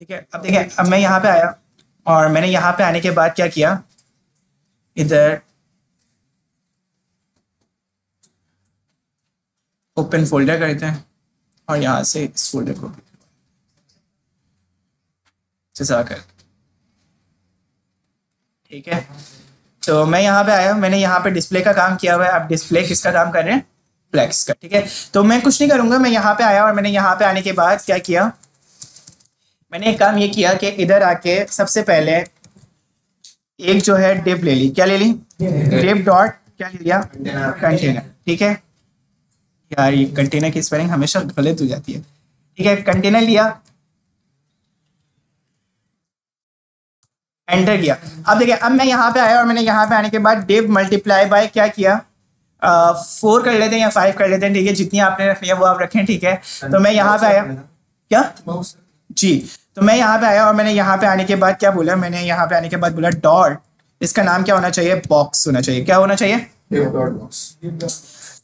ठीक है। अब देखिए, अब मैं यहाँ पे आया और मैंने यहाँ पे आने के बाद क्या किया, इधर ओपन फोल्डर करते हैं और यहाँ से इस फोल्डर को कर, ठीक है। तो मैं यहाँ पे आया, मैंने यहाँ पे डिस्प्ले का काम किया हुआ है। अब डिस्प्ले किसका काम कर रहे हैं, फ्लेक्स का, ठीक है। तो मैं कुछ नहीं करूँगा, मैं यहाँ पे आया और मैंने यहाँ पे आने के बाद क्या किया, मैंने एक काम ये किया कि इधर आके सबसे पहले एक जो है डिव ले ली, क्या ले ली, डिव डॉट क्या ले लिया, कंटेनर, ठीक है। यार ये कंटेनर की स्पेलिंग हमेशा गलत हो जाती है, ठीक है। कंटेनर लिया, एंटर किया। अब देखिए, अब मैं यहाँ पे आया और मैंने यहाँ पे आने के बाद डिव मल्टीप्लाई बाय क्या किया, 4 कर लेते हैं या 5 कर लेते हैं, ठीक है। जितनी आपने रखनी है वो आप रखें, ठीक है। तो मैं यहाँ पे आया, क्या जी, तो मैं यहाँ पे आया और मैंने यहाँ पे आने के बाद क्या बोला, मैंने यहाँ पे आने के बाद बोला डॉट, इसका नाम क्या होना चाहिए, बॉक्स होना चाहिए। क्या होना चाहिए,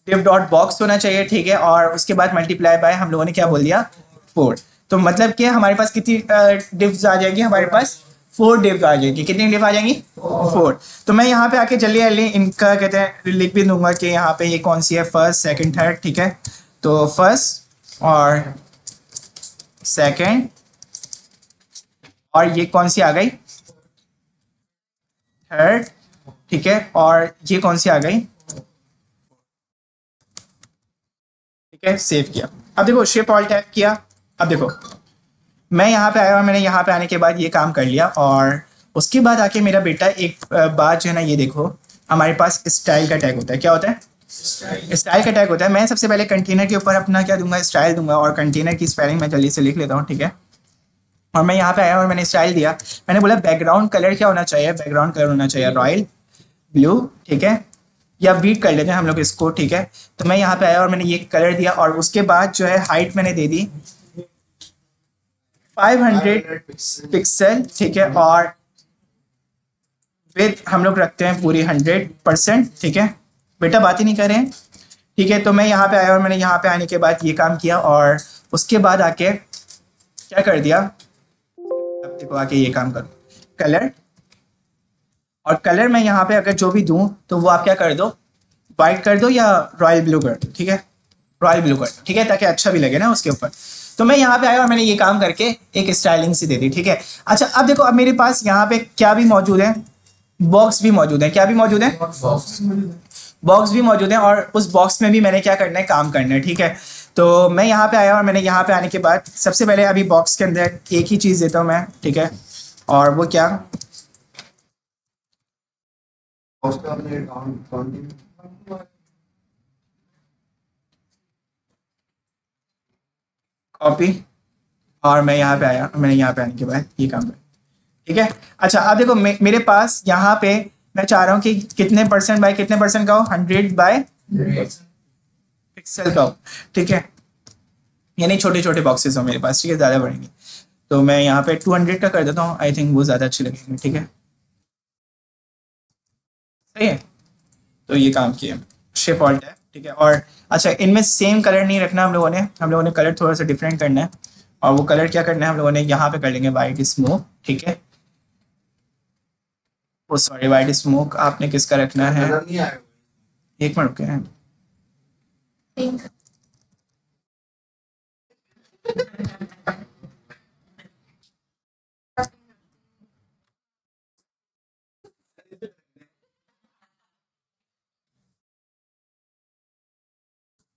डिव डॉट बॉक्स होना चाहिए, ठीक है। और उसके बाद मल्टीप्लाई बाय हम लोगों ने क्या बोल दिया, 4। तो मतलब कि हमारे पास कितनी डिव्स आ जाएगी, हमारे पास 4 डिव आ जाएगी। कितनी डिव आ जाएंगी, 4। तो मैं यहाँ पे आके जल्दी जल्दी इनका कहते हैं लिख भी दूंगा कि यहाँ पे ये कौन सी है, फर्स्ट सेकंड थर्ड, ठीक है। तो फर्स्ट और सेकंड, और ये कौन सी आ गई, थर्ड, ठीक है। और ये कौन सी आ गई, ठीक है। सेव किया। अब देखो शिफ्ट ऑल टैप किया। अब देखो मैं यहाँ पे आया और मैंने यहाँ पे आने के बाद ये काम कर लिया और उसके बाद आके मेरा बेटा एक बात जो है ना, ये देखो हमारे पास स्टाइल का टैग होता है। क्या होता है, स्टाइल का टैग होता है। मैं सबसे पहले कंटेनर के ऊपर अपना क्या दूंगा, स्टाइल दूंगा। और कंटेनर की स्पेलिंग मैं जल्दी से लिख लेता हूँ, ठीक है। और मैं यहाँ पे आया और मैंने स्टाइल दिया। मैंने बोला बैकग्राउंड कलर क्या होना चाहिए, बैकग्राउंड कलर होना चाहिए रॉयल ब्लू, ठीक है। या बीट कर लेते हैं हम लोग इसको, ठीक है। तो मैं यहाँ पे आया और मैंने ये कलर दिया और उसके बाद जो है हाइट मैंने दे दी 500 पिक्सल, ठीक है। और विथ हम लोग रखते हैं पूरी 100%, ठीक है। बेटा बात ही नहीं कर रहे हैं, ठीक है। तो मैं यहाँ पे आया और मैंने यहाँ पे आने के बाद ये काम किया और उसके बाद आके क्या कर दिया, अब देखो आके ये काम करो, कलर। और कलर मैं यहाँ पे अगर जो भी दूं तो वो आप क्या कर दो, वाइट कर दो या रॉयल ब्लू कर दो, ठीक है। रॉयल ब्लू कर दो, ठीक है, ताकि अच्छा भी लगे ना उसके ऊपर। तो मैं यहाँ पे आया और मैंने ये काम करके एक स्टाइलिंग सी दे दी, ठीक है। अच्छा अब देखो, अब मेरे पास यहाँ पे क्या भी मौजूद है, बॉक्स भी मौजूद है। क्या भी मौजूद है, बॉक्स भी मौजूद है। और उस बॉक्स में भी मैंने क्या करना है, काम करना है, ठीक है। तो मैं यहाँ पे आया और मैंने यहाँ पे आने के बाद सबसे पहले अभी बॉक्स के अंदर एक ही चीज़ देता हूँ मैं, ठीक है। और वो क्या, कॉपी। और मैं यहाँ पे आया, मैंने यहाँ पे आने के बाद ये काम किया, ठीक है। अच्छा अब देखो मेरे पास यहाँ पे मैं चाह रहा हूँ कि कितने परसेंट बाय कितने परसेंट का हो, 100 बाय पिक्सल का हो, ठीक है। यानी छोटे छोटे बॉक्सेस हो मेरे पास, ठीक है, ज़्यादा बढ़ेंगे। तो मैं यहाँ पे 200 का कर देता हूँ, आई थिंक वो ज़्यादा अच्छे लगेंगे, ठीक है। सही है। तो ये काम किया, शिफ्ट ऑल्ट है, ठीक है। और अच्छा इनमें सेम कलर नहीं रखना हम लोगों ने कलर थोड़ा सा डिफरेंट करना है। और वो कलर क्या करना है, हम लोगों ने यहाँ पे कर लेंगे वाइट स्मोक, ठीक है। वो सॉरी, वाइट स्मोक आपने किसका रखना है, एक मिनट रुके हैं।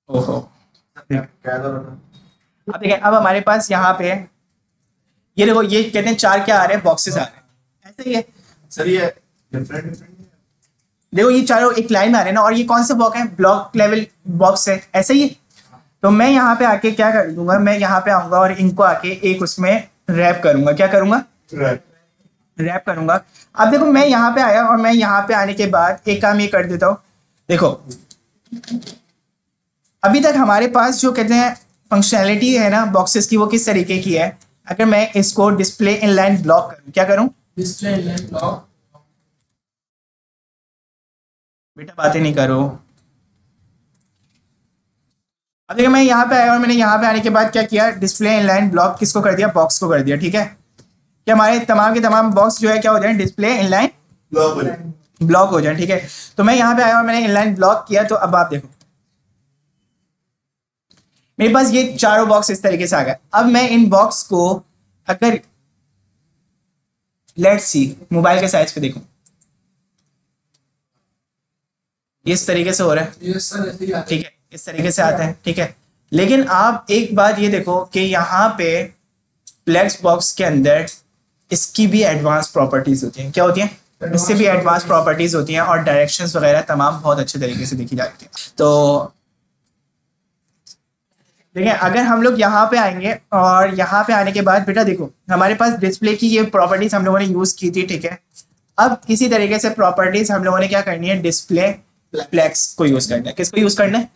ओहो, अब देखिए, अब हमारे पास यहाँ पे ये देखो, ये कहते हैं 4 क्या आ रहे हैं, बॉक्सेस आ रहे हैं, ऐसा ही है सर ये डिफरेंट डिफरेंट देखो, ये चारों एक लाइन में आ रहे हैं ना। और ये कौन सा ब्लॉक है, ब्लॉक लेवल बॉक्स है, ऐसा ही है। तो मैं यहाँ पे आके क्या कर दूंगा, मैं यहाँ पे आऊंगा और इनको आके एक उसमें रैप करूंगा। क्या करूंगा, रैप करूंगा। अब देखो मैं यहाँ पे आया और मैं यहाँ पे आने के बाद एक काम ये कर देता हूँ। देखो अभी तक हमारे पास जो कहते हैं फंक्शनैलिटी है ना बॉक्सेस की, वो किस तरीके की है। अगर मैं इसको डिस्प्ले इन लाइन ब्लॉक करूँ, क्या करूँ, डिस्प्ले लाइन ब्लॉक। बेटा बातें नहीं करो। अब देखिए मैं यहाँ पे आया और मैंने यहाँ पे आने के बाद क्या किया, डिस्प्ले इन लाइन ब्लॉक किसको कर दिया, बॉक्स को कर दिया, ठीक है। कि हमारे तमाम के तमाम बॉक्स जो है क्या हो जाए, डिस्प्ले इनलाइन ब्लॉक हो जाए। ठीक है, तो मैं यहाँ पे आया और मैंने इनलाइन ब्लॉक किया। तो अब आप देखो मेरे पास ये चारों बॉक्स इस तरीके से आ गए। अब मैं इन बॉक्स को अगर लेट्स सी मोबाइल के साइज पे देखूं, इस तरीके से हो रहा है। ठीक है, इस तरीके से आता है। ठीक है, लेकिन आप एक बात ये देखो कि यहाँ पे फ्लेक्स बॉक्स के अंदर इसकी भी एडवांस प्रॉपर्टीज होती हैं। क्या होती हैं? इससे भी एडवांस प्रॉपर्टीज होती हैं और डायरेक्शंस वगैरह तमाम बहुत अच्छे तरीके से देखी जाती है। तो देखिए अगर हम लोग यहाँ पे आएंगे और यहाँ पे आने के बाद बेटा देखो हमारे पास डिस्प्ले की ये प्रॉपर्टीज हम लोगों ने यूज की थी। ठीक है, अब इसी तरीके से प्रॉपर्टीज हम लोगों ने क्या करनी है, डिस्प्ले फ्लेक्स को यूज करना है। किसको यूज करना है?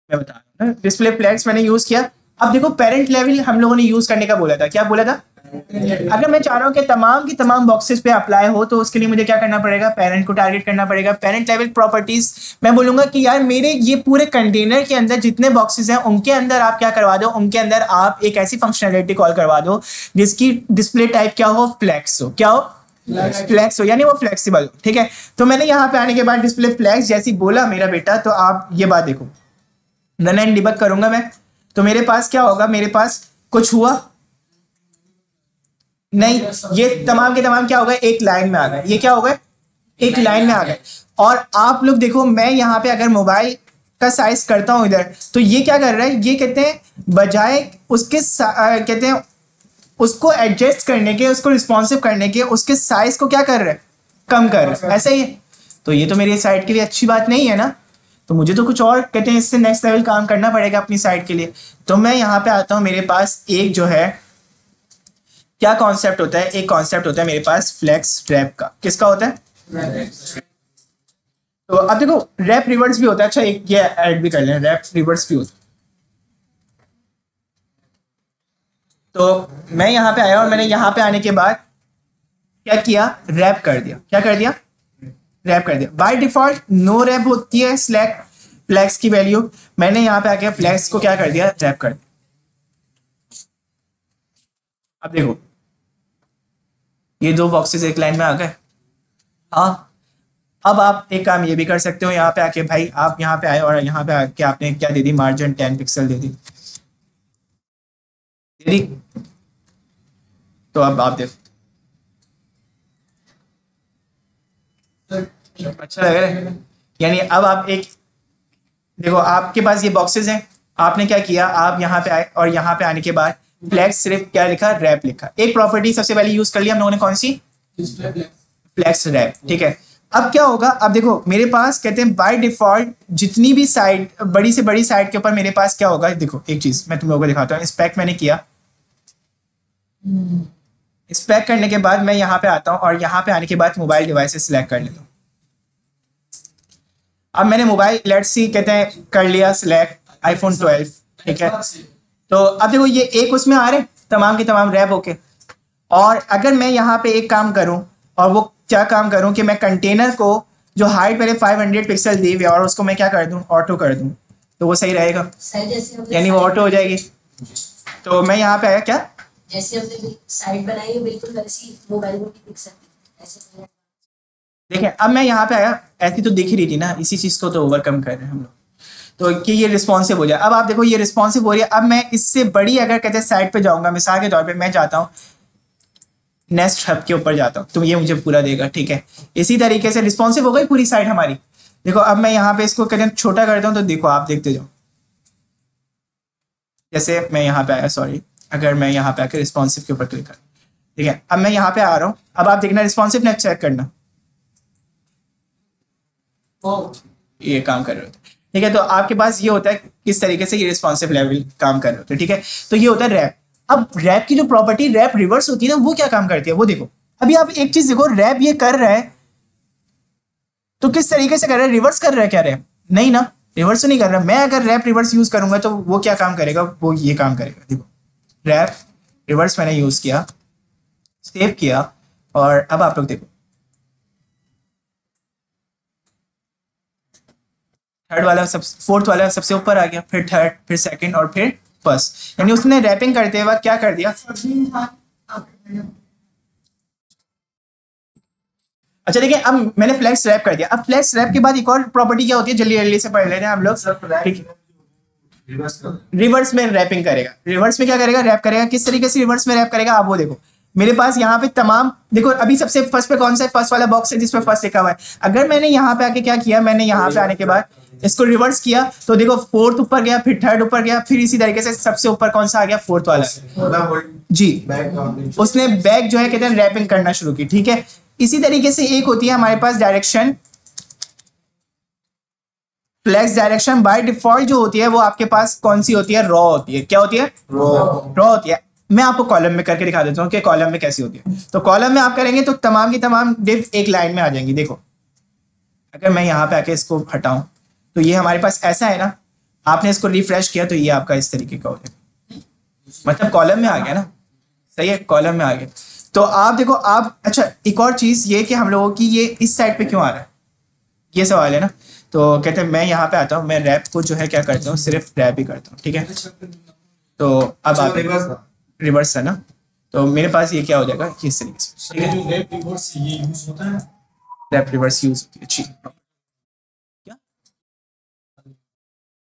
मैं बता रहा हूँ, डिस्प्ले फ्लेक्स मैंने यूज किया। अब देखो पेरेंट लेवल हम लोगों ने यूज करने का बोला था। क्या बोला था? अगर मैं चाह रहा हूँ कि तमाम की तमाम बॉक्सेस पे अप्लाई हो तो उसके लिए मुझे क्या करना पड़ेगा, पेरेंट को टारगेट करना पड़ेगा। पेरेंट लेवल प्रॉपर्टीज मैं बोलूंगा कि यार मेरे ये पूरे कंटेनर के अंदर जितने बॉक्सेस हैं उनके अंदर आप क्या करवा दो, उनके अंदर आप एक ऐसी फंक्शनैलिटी कॉल करवा दो जिसकी डिस्प्ले टाइप क्या हो, फ्लेक्स हो। क्या हो? फ्लेक्स हो, यानी वो फ्लेक्सिबल हो। ठीक है, तो मैंने यहाँ पे आने के बाद डिस्प्ले फ्लेक्स जैसी बोला मेरा बेटा, तो आप ये बात देखो रन एंड डिबग करूंगा मैं, तो मेरे पास क्या होगा, मेरे पास कुछ हुआ नहीं, ये तमाम के तमाम क्या होगा, एक लाइन में आ गए। ये क्या हो गए? एक लाइन में आ गए। और आप लोग देखो मैं यहाँ पे अगर मोबाइल का साइज करता हूं इधर, तो ये क्या कर रहा है, ये कहते हैं बजाय उसके कहते हैं उसको एडजस्ट करने के, उसको रिस्पॉन्सिव करने के, उसके साइज को क्या कर रहा है, कम कर रहा है। ऐसा ही है। तो ये तो मेरी साइड के लिए अच्छी बात नहीं है ना, तो मुझे तो कुछ और कहते हैं इससे नेक्स्ट लेवल काम करना पड़ेगा अपनी साइड के लिए। तो मैं यहाँ पे आता हूँ, मेरे पास एक जो है क्या कॉन्सेप्ट होता है, एक कॉन्सेप्ट होता है मेरे पास फ्लेक्स रैप का। किसका होता है? तो अब देखो रैप रिवर्स भी होता है। अच्छा एक ये ऐड भी कर लें, रैप रिवर्स भी होता है। तो मैं यहाँ पे आया और मैंने यहाँ पे आने के बाद क्या किया, रैप कर दिया। क्या कर दिया? रैप कर दिया। बाय डिफॉल्ट नो रैप होती है स्लैक फ्लेक्स की वैल्यू, मैंने यहाँ पे आके फ्लेक्स को क्या कर दिया, रैप कर दिया। अब देखो ये दो बॉक्सेस एक लाइन में आ गए। हाँ, अब आप एक काम ये भी कर सकते हो, यहाँ पे आके भाई आप यहाँ पे आए और यहाँ पे आके आपने क्या दे दी, मार्जिन 10 पिक्सल दे दी। तो अब आप देखो अच्छा लग रहा है, यानी अब आप एक देखो आपके पास ये बॉक्सेस हैं, आपने क्या किया, आप यहाँ पे आए और यहाँ पे आने के बाद फ्लेक्स सिर्फ क्या लिखा, रैप लिखा। एक प्रॉपर्टी सबसे पहले यूज कर लिया हम लोगों ने, कौन सी? Flex rap. ठीक है, अब क्या होगा, अब देखो मेरे पास कहते हैं बाय डिफॉल्ट जितनी भी साइड बड़ी से बड़ी साइड के ऊपर मेरे पास क्या होगा, देखो एक चीज मैं तुम लोगों को दिखाता हूँ। स्पेक मैंने किया, स्पेक करने के बाद मैं यहाँ पे आता हूँ और यहाँ पे आने के बाद मोबाइल डिवाइसेस सिलेक्ट कर लेता हूँ। अब मैंने मोबाइल लेट्स सी कहते हैं कर लिया सिलेक्ट आईफोन 12। ठीक है, तो अब देखो ये एक उसमें आ रहे तमाम के तमाम रैप होके। और अगर मैं यहाँ पे एक काम करूँ, और वो क्या काम करूँ कि मैं कंटेनर को जो हाइट मेरे 500 पिक्सल दी हुई है और उसको मैं क्या कर दूँ, ऑटो कर दूँ, तो वो सही रहेगा, यानी वो ऑटो हो जाएगी। तो मैं यहाँ पे आया, क्या जैसे हमने साइड बनाई है बिल्कुल वैसी मोबाइल में भी दिख सकती है ऐसे। देखें अब मैं यहाँ पे आया, ऐसी तो दिख ही रही थी ना, इसी चीज को तो ओवरकम कर रहे हैं हम लोग, तो कि ये रिस्पॉन्सिव हो जाए। अब आप देखो ये रिस्पॉन्सिव हो रही है। अब मैं इससे बड़ी अगर कहते हैं साइड पे जाऊंगा, मिसाल के तौर पे मैं जाता हूँ नेक्स्ट हब के ऊपर जाता हूँ, तो ये मुझे पूरा देगा। ठीक है, इसी तरीके से रिस्पॉन्सिव हो गई पूरी साइड हमारी। देखो अब मैं यहाँ पे इसको कहते हैं छोटा करता हूँ, तो देखो आप देखते जाओ, जैसे मैं यहाँ पे आया, सॉरी अगर मैं यहाँ पे आकर रिस्पॉन्सिव के ऊपर क्लिक कर, ठीक है अब मैं यहाँ पे आ रहा हूँ, अब आप देखना रिस्पॉन्सिवनेस चेक करना, ये काम कर रहे होते हैं। ठीक है, तो आपके पास ये होता है किस तरीके से ये रिस्पॉन्सिव लेवल काम कर रहे होते हैं। ठीक है, तो ये होता है रैप। अब रैप की जो प्रॉपर्टी रैप रिवर्स होती है ना, वो क्या काम करती है, वो देखो। अभी आप एक चीज देखो, रैप ये कर रहा है तो किस तरीके से कर रहा है, रिवर्स कर रहा है क्या रैप? नहीं ना, रिवर्स तो नहीं कर रहा। मैं अगर रैप रिवर्स यूज करूंगा तो वो क्या काम करेगा, वो ये काम करेगा। देखो रैप रिवर्स मैंने यूज किया, सेव किया, और अब आप लोग देखो थर्ड वाला सब, फोर्थ वाला सबसे ऊपर आ गया, फिर थर्ड, फिर सेकंड, और फिर फर्स्ट, यानी उसने रैपिंग करते वक्त क्या कर दिया। अच्छा देखिए, अब मैंने फ्लेक्स रैप कर दिया। अब फ्लेक्स रैप के बाद एक और प्रॉपर्टी क्या होती है, जल्दी जल्दी से पढ़ लेते हैं हम लोग। ठीक, रिवर्स में रैपिंग करेगा। रिवर्स में क्या करेगा, रैप करेगा। किस तरीके से रिवर्स में रैप करेगा आप वो देखो। मेरे पास यहाँ पे तमाम, देखो अभी सबसे फर्स्ट पे कौन सा है, फर्स्ट वाला बॉक्स है जिसमें फर्स्ट लिखा हुआ है। अगर मैंने यहाँ पे आके क्या किया, मैंने यहाँ पे आने के बाद इसको रिवर्स किया तो देखो फोर्थ ऊपर गया, फिर थर्ड ऊपर गया, फिर इसी तरीके से सबसे ऊपर कौन सा आ गया, फोर्थ वाला जी। उसने बैक जो है कहते हैं रैपिंग करना शुरू की। ठीक है, इसी तरीके से एक होती है हमारे पास direction, flex direction. By default जो होती है वो आपके पास कौन सी होती है, रॉ होती है। क्या होती है, रॉ होती है। मैं आपको कॉलम में करके दिखा देता हूँ कि कॉलम में कैसी होती है। तो कॉलम में आप करेंगे तो तमाम की तमाम डिव एक लाइन में आ जाएंगी। देखो अगर मैं यहाँ पे आके इसको हटाऊं तो ये हमारे पास ऐसा है ना, आपने इसको रिफ्रेश किया तो ये आपका इस तरीके का हो जाएगा, मतलब कॉलम में आ गया ना, सही है, कॉलम में आ गया। तो आप देखो आप, अच्छा एक और चीज ये कि हम लोगों की ये इस साइड पे क्यों आ रहा है, ये सवाल है ना। तो कहते हैं मैं यहाँ पे आता हूँ, मैं रैप को जो है क्या करता हूँ, सिर्फ रैप ही करता हूँ। ठीक है, तो अब आप रिवर्स है ना, तो मेरे पास ये क्या हो जाएगा, इस तरीके से। ठीक है, रैप रिवर्स ये यूज होता है, रैप रिवर्स यूज होती है। अच्छी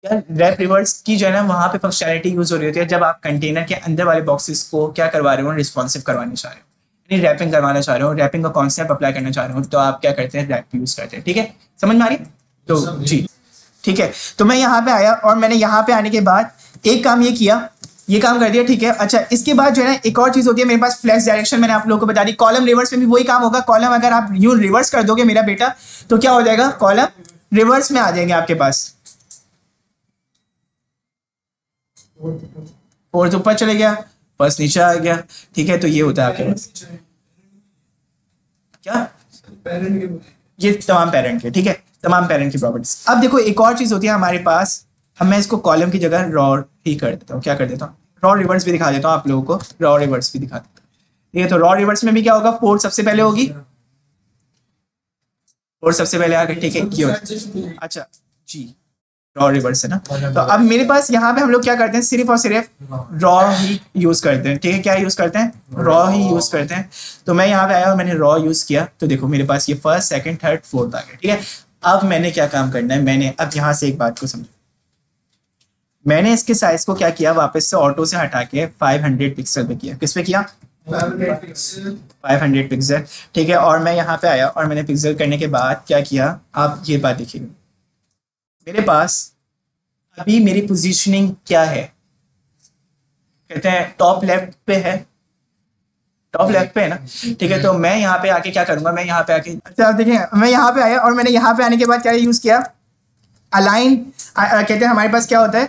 यार, रैप रिवर्स की जो है ना वहाँ पे फंक्शनैलिटी यूज हो रही होती है जब आप कंटेनर के अंदर वाले बॉक्सेस को क्या करवा रहे हो, रिस्पॉन्सिव करवाने चाह रहे हो, यानी रैपिंग करवाना चाह रहे हो, रैपिंग का कॉन्सेप्ट अप्लाई करना चाह रहे हो, तो आप क्या करते हैं, रैप यूज करते हैं। ठीक है, समझ में आ रही है? तो जी ठीक है, तो मैं यहाँ पे आया और मैंने यहाँ पे आने के बाद एक काम ये किया, ये काम कर दिया। ठीक है, अच्छा इसके बाद जो है ना एक और चीज होती है मेरे पास, फ्लैश डायरेक्शन। मैंने आप लोगों को बता दी। कॉलम रिवर्स में भी वही काम होगा। कॉलम अगर आप यूं रिवर्स कर दोगे मेरा बेटा तो क्या हो जाएगा, कॉलम रिवर्स में आ जाएंगे आपके पास। फोर्थ ऊपर चले गया, फर्स्ट नीचे आ गया। ठीक है, तो ये होता है आपके पास क्या, ये तमाम पेरेंट के। ठीक है, तमाम पेरेंट की प्रॉपर्टीज। अब देखो एक और चीज होती है हमारे पास, अब मैं इसको कॉलम की जगह रॉ ही कर देता हूँ। क्या कर देता हूँ, रॉ रिवर्स भी दिखा देता हूँ आप लोगों को, रॉ रिवर्स भी दिखा देता हूँ। ठीक है, तो रॉ रिवर्स में भी क्या होगा, फोर्थ सबसे पहले होगी, फोर्थ सबसे पहले आ गई। ठीक है, क्यों, अच्छा जी, रॉ रिवर्स है ना। तो अब मेरे पास यहाँ पे हम लोग क्या करते हैं, सिर्फ और सिर्फ रॉ ही यूज करते हैं। ठीक है, क्या यूज करते हैं, रॉ ही यूज करते हैं। तो मैं यहाँ पे आया और मैंने रॉ यूज किया तो देखो मेरे पास ये फर्स्ट सेकंड थर्ड फोर्थ आ गया। ठीक है, अब मैंने क्या काम करना है, मैंने अब यहाँ से एक बात को समझो, मैंने इसके साइज को क्या किया, वापस से ऑटो से हटा के 500 पिक्सल पे किया। किस पे किया, 500 पिक्सल। ठीक है, और मैं यहाँ पे आया और मैंने पिक्सल करने के बाद क्या किया, आप ये बात देखिएगा, मेरे पास अभी मेरी पोजीशनिंग क्या है, कहते हैं टॉप लेफ्ट पे है, टॉप लेफ्ट पे है ना। ठीक है, तो मैं यहाँ पे आके क्या करूंगा, मैं यहाँ पे आके, अच्छा आप देखिए मैं यहाँ पे आया और मैंने यहाँ पे आने के बाद क्या यूज किया, अलाइन। कहते हैं हमारे पास क्या होता है,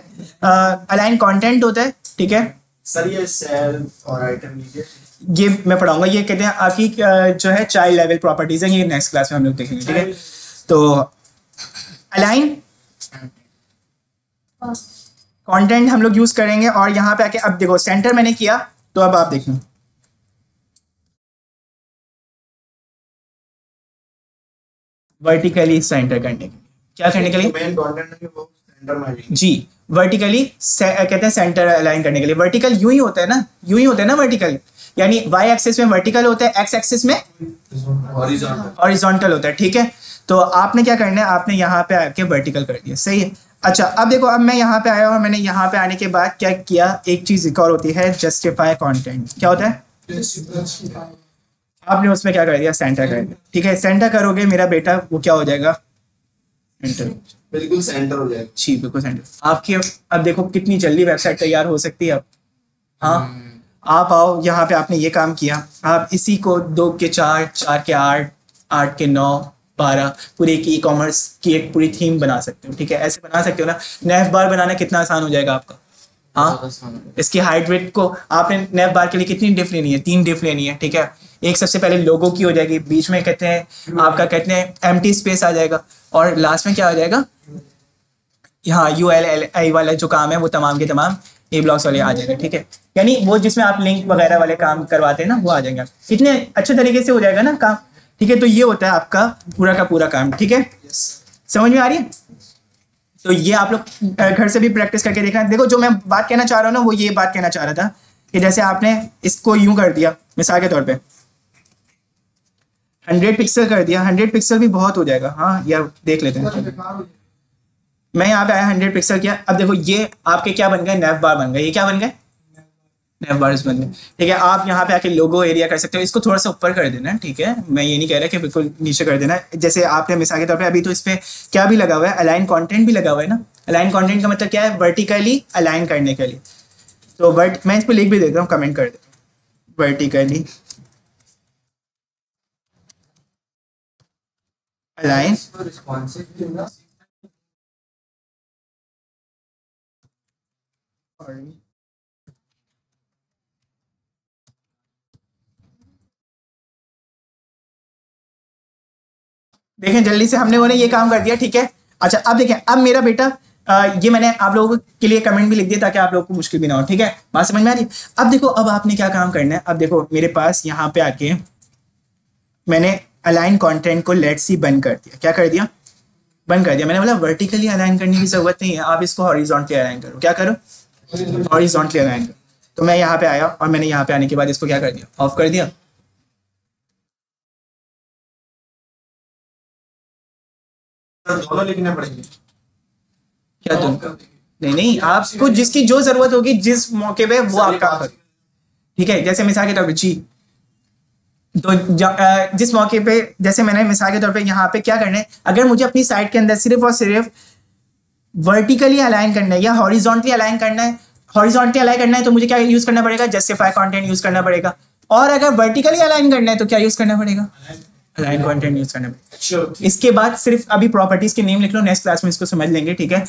अलाइन कंटेंट होता है। ठीक है सर ये सेल्फ और आइटम लीजिए, ये मैं पढ़ाऊंगा, ये कहते हैं आपकी जो है चाइल्ड लेवल प्रॉपर्टीज है, ये नेक्स्ट क्लास में हम लोग देखेंगे। ठीक है, तो अलाइन कंटेंट हम लोग यूज करेंगे और यहाँ पे आके अब देखो सेंटर मैंने किया, तो अब आप देखना वर्टिकली सेंटर करने के लिए, क्या करने के लिए, मेन कंटेंट है वो सेंटर में आएगी जी, वर्टिकली कहते हैं सेंटर अलाइन करने के लिए। वर्टिकल यूं ही होता है ना, यूं ही होता है ना वर्टिकल, यानी वाई एक्सिस में वर्टिकल होता है, एक्स एक्सिस में हॉरिजॉन्टल होता है। ठीक है, तो आपने क्या करना है, आपने यहाँ पे आके वर्टिकल कर दिया, सही है। अच्छा अब देखो, अब मैं यहाँ पे आया और मैंने यहाँ पे आने के बाद क्या किया, एक चीज एक और होती है जस्टिफाई कंटेंट। क्या होता है, आपने उसमें क्या कर दिया, सेंटर कर दिया। ठीक है, सेंटर करोगे मेरा बेटा वो क्या हो जाएगा, सेंटर, बिल्कुल सेंटर हो जाएगा। जी बिल्कुल सेंटर आपकी। अब देखो कितनी जल्दी वेबसाइट तैयार हो सकती है अब। हाँ, आप आओ यहाँ पे, आपने ये काम किया, आप इसी को 2 के 4, 4 के 8, 8 के 9, 12 पूरे की ई कॉमर्स की एक पूरी थीम बना सकते हो। ठीक है, ऐसे बना सकते हो ना। नेव बार बनाना कितना आसान हो जाएगा आपका। हाँ, इसकी हाइट वेट को आपने नेव बार के लिए कितनी डिफ लेनी है, 3 डिफ लेनी है। ठीक है, एक सबसे पहले लोगो की हो जाएगी, बीच में कहते हैं आपका कहते हैं एम्प्टी स्पेस आ जाएगा, और लास्ट में क्या आ जाएगा, यहाँ ULLI वाला जो काम है वो तमाम के तमाम ए ब्लॉक्स वाले आ जाएंगे। ठीक है, यानी वो जिसमें आप लिंक वगैरह वाले काम करवाते हैं ना वो आ जाएंगे, कितने अच्छे तरीके से हो जाएगा ना काम। ठीक है, तो ये होता है आपका पूरा का पूरा काम। ठीक है, समझ में आ रही है। तो ये आप लोग घर से भी प्रैक्टिस करके देखना। देखो जो मैं बात कहना चाह रहा हूँ ना, वो ये बात कहना चाह रहा था कि जैसे आपने इसको यूं कर दिया मिसाल के तौर पे 100 पिक्सल कर दिया, 100 पिक्सल भी बहुत हो जाएगा। हाँ यार देख लेते हैं। मैं यहाँ पे आया 100 पिक्सल किया। अब देखो ये आपके क्या बन गए, नैव बार बन गए। ये क्या बन गए, नैव बार्स बन गए। ठीक है, आप यहाँ पे आके लोगो एरिया कर सकते हो। इसको थोड़ा सा ऊपर कर देना। ठीक है, मैं ये नहीं कह रहा कि बिल्कुल नीचे कर देना। जैसे आपने मिसाल के तौर पे अभी तो इस पे क्या भी लगा हुआ है, अलाइन कंटेंट भी लगा हुआ है ना। अलाइन कंटेंट का मतलब क्या है, वर्टिकली अलाइन करने के लिए। तो मैं इस पे लिख भी देता हूँ, कमेंट कर देता हूँ, वर्टिकली अलाइन देखें जल्दी से हमने उन्हें ये काम कर दिया। ठीक है, अच्छा अब देखें, अब मेरा बेटा ये मैंने आप लोगों के लिए कमेंट भी लिख दिया ताकि आप लोगों को मुश्किल भी ना हो। ठीक है, बात समझ में आ रही। अब देखो, अब आपने क्या काम करना है। अब देखो मेरे पास यहाँ पे आके मैंने अलाइन कंटेंट को लेट्स सी बंद कर दिया। क्या कर दिया, बंद कर दिया। मैंने बोला वर्टिकली अलाइन करने की जरूरत नहीं है, आप इसको हॉरिजॉन्टली अलाइन करो। क्या करो, हॉरिजॉन्टली अलाइन करो। तो मैं यहाँ पे आया और मैंने यहाँ पे आने के बाद इसको क्या कर दिया, ऑफ कर दिया। दोनों लिखने पड़ेंगे क्या तुम, नहीं नहीं, आपको जिसकी जो जरूरत होगी जिस मौके पे वो आप काम करो। ठीक है, जैसे मिसाल के तौर पे जी, तो जिस मौके पे जैसे मैंने मिसाल के तौर पे यहाँ पे क्या करना है, अगर मुझे अपनी साइट के अंदर सिर्फ और सिर्फ वर्टिकली अलाइन करना है या हॉरिजॉन्टली अलाइन करना है, हॉरिजॉन्टली अलाइन करना है तो मुझे क्या यूज करना पड़ेगा, जस्टिफाई कंटेंट यूज करना पड़ेगा। और अगर वर्टिकली अलाइन करना है तो क्या यूज करना पड़ेगा, अलाइन कंटेंट यूज करना पड़ेगा। इसके बाद सिर्फ अभी प्रॉपर्टीज के नेम लिख लो, नेक्स्ट क्लास में इसको समझ लेंगे। ठीक है।